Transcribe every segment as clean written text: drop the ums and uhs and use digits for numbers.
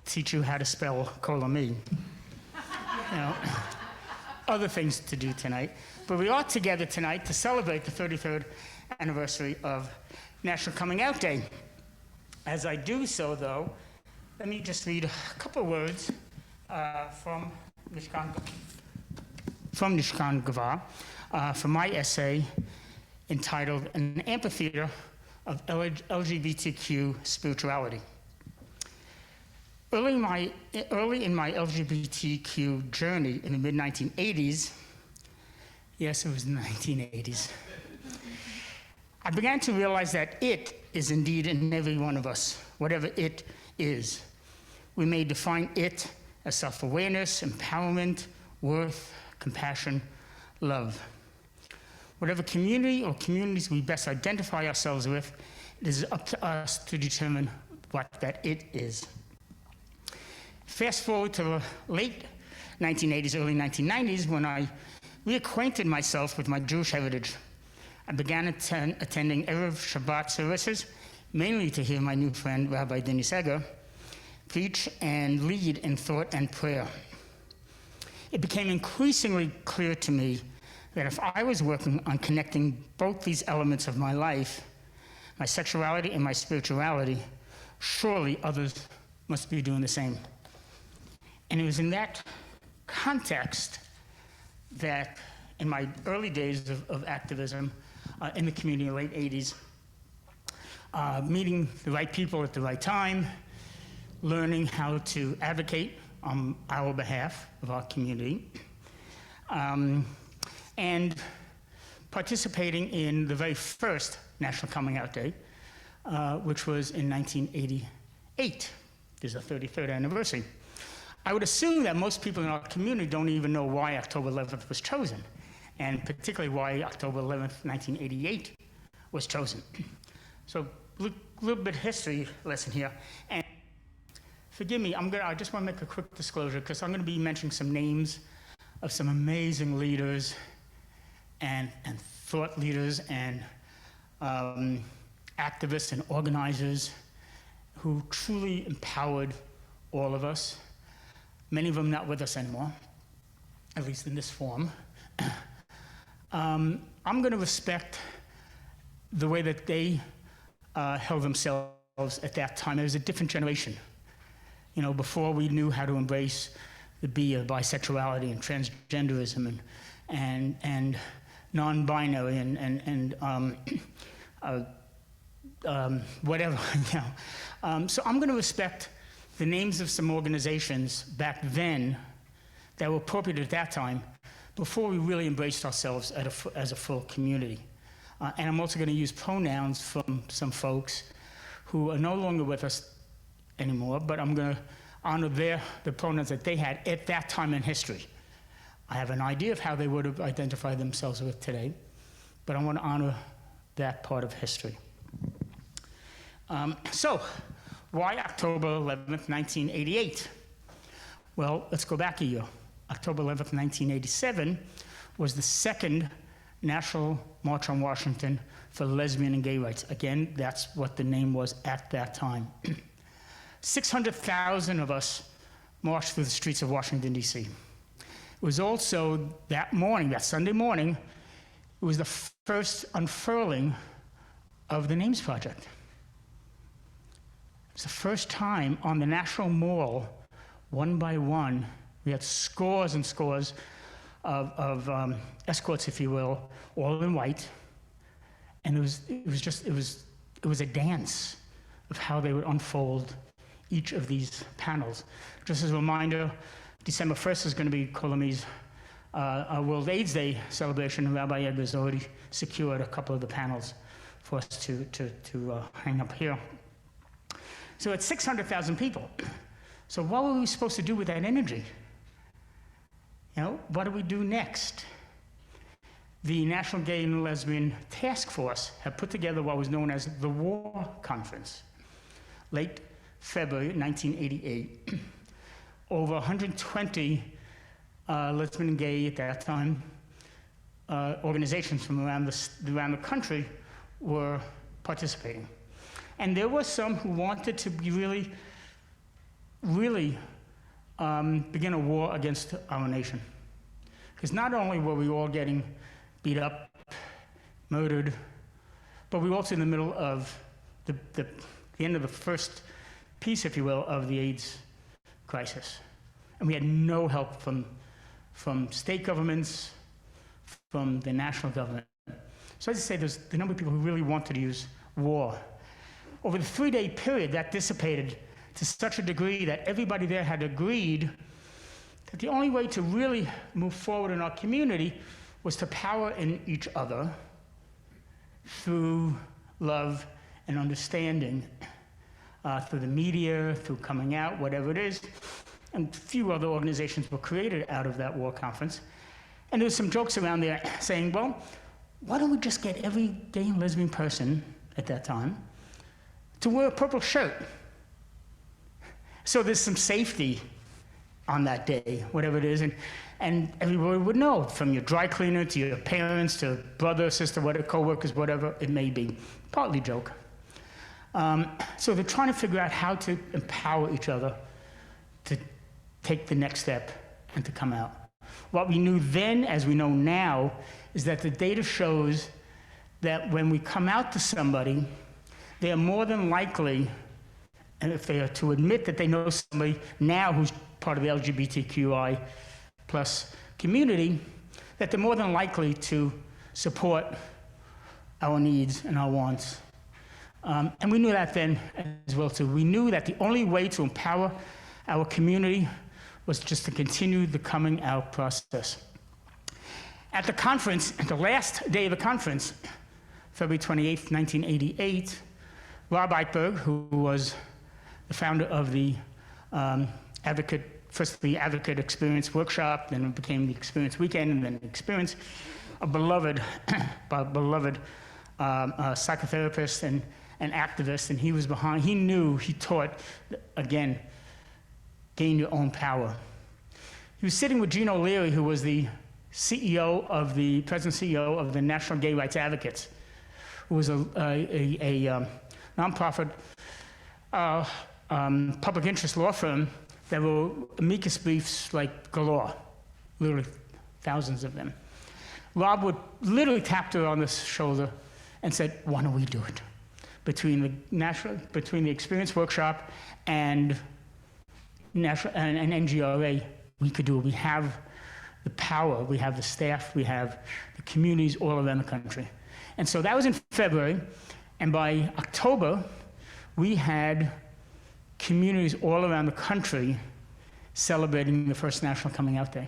teach you how to spell Kol Ami. Other things to do tonight. But we are together tonight to celebrate the 33rd anniversary of National Coming Out Day. As I do so, though, let me just read a couple of words from Nishkan Gvar, from my essay entitled An Amphitheater of LGBTQ Spirituality. Early in my LGBTQ journey in the mid-1980s, yes, it was the 1980s, I began to realize that it is indeed in every one of us, whatever it is. We may define it as self-awareness, empowerment, worth, compassion, love. Whatever community or communities we best identify ourselves with, it is up to us to determine what that it is. Fast forward to the late 1980s, early 1990s, when I reacquainted myself with my Jewish heritage. I began attending Erev Shabbat Services, mainly to hear my new friend, Rabbi Dennis Egger, preach and lead in thought and prayer. It became increasingly clear to me that if I was working on connecting both these elements of my life, my sexuality and my spirituality, surely others must be doing the same. And it was in that context that in my early days of activism in the community in the late 80s, meeting the right people at the right time, learning how to advocate on our behalf of our community, and participating in the very first National Coming Out Day, which was in 1988. This is the 33rd anniversary. I would assume that most people in our community don't even know why October 11th was chosen, and particularly why October 11th, 1988 was chosen. So a little bit of history lesson here. And forgive me, I just want to make a quick disclosure, because I'm going to be mentioning some names of some amazing leaders and thought leaders and activists and organizers who truly empowered all of us. Many of them not with us anymore, at least in this form. I'm going to respect the way that they held themselves at that time. It was a different generation. Before we knew how to embrace the B of bisexuality and transgenderism and non-binary and whatever. So I'm going to respect the names of some organizations back then that were appropriate at that time, before we really embraced ourselves as a full community. And I'm also going to use pronouns from some folks who are no longer with us anymore, but I'm going to honor the pronouns that they had at that time in history. I have an idea of how they would have identified themselves with today, but I want to honor that part of history. So, why October 11th, 1988? Well, let's go back a year. October 11th, 1987 was the second National March on Washington for lesbian and gay rights. Again, that's what the name was at that time. 600,000 of us marched through the streets of Washington, D.C. It was also that morning, that Sunday morning, it was the first unfurling of the Names Project. It was the first time on the National Mall, one by one, we had scores and scores of escorts, if you will, all in white, and it was a dance of how they would unfold each of these panels. Just as a reminder, December 1st is going to be Kol Ami's World AIDS Day celebration, and Rabbi Ed has already secured a couple of the panels for us to hang up here. So it's 600,000 people. So what were we supposed to do with that energy? What do we do next? The National Gay and Lesbian Task Force had put together what was known as the War Conference, late February 1988. Over 120 lesbian and gay at that time organizations from around the country were participating. And there were some who wanted to be really really begin a war against our nation. Because not only were we all getting beat up, murdered, but we were also in the middle of the end of the first piece, if you will, of the AIDS crisis. And we had no help from state governments, from the national government. So as I say, there's the number of people who really wanted to use war. Over the 3-day period, that dissipated to such a degree that everybody there had agreed that the only way to really move forward in our community was to power in each other through love and understanding, through the media, through coming out, whatever it is. And a few other organizations were created out of that war conference. And there was some jokes around there saying, well, why don't we just get every gay and lesbian person at that time to wear a purple shirt? So there's some safety on that day, whatever it is, and everybody would know, from your dry cleaner to your parents to brother, sister, whatever, co-workers, whatever it may be. Partly joke. So they're trying to figure out how to empower each other to take the next step and to come out. What we knew then, as we know now, is that the data shows that when we come out to somebody, they are more than likely, and if they are to admit that they know somebody now who's part of the LGBTQI plus community, that they're more than likely to support our needs and our wants. And we knew that then as well too. We knew that the only way to empower our community was just to continue the coming out process. At the conference, at the last day of the conference, February 28th, 1988, Rob Eichberg, who was the founder of the first the Advocate Experience Workshop, then it became the Experience Weekend, and then the Experience, a beloved psychotherapist and activist, and he knew, he taught, again, gain your own power. He was sitting with Gene O'Leary, who was the president CEO of the National Gay Rights Advocates, who was a nonprofit public interest law firm that were amicus briefs like galore, literally thousands of them. Rob would literally tap her on the shoulder and said, why don't we do it? Between the Experience Workshop and NGRA, we could do it. We have the power, we have the staff, we have the communities all around the country. And so that was in February, and by October, we had communities all around the country celebrating the first National Coming Out Day.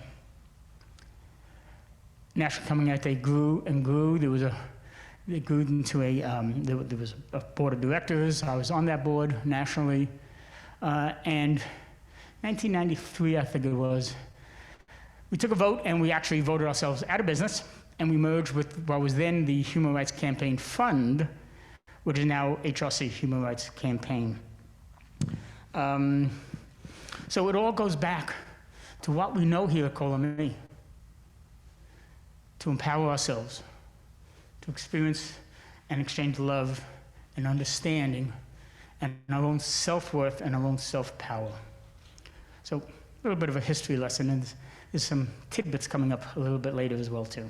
National Coming Out Day grew and grew. It grew into there was a board of directors. I was on that board nationally. And 1993, I think it was, we took a vote and we actually voted ourselves out of business, and we merged with what was then the Human Rights Campaign Fund, which is now HRC, Human Rights Campaign. So it all goes back to what we know here at Kol Ami, to empower ourselves, to experience and exchange love and understanding and our own self-worth and our own self-power. So a little bit of a history lesson, and there's some tidbits coming up a little bit later as well too.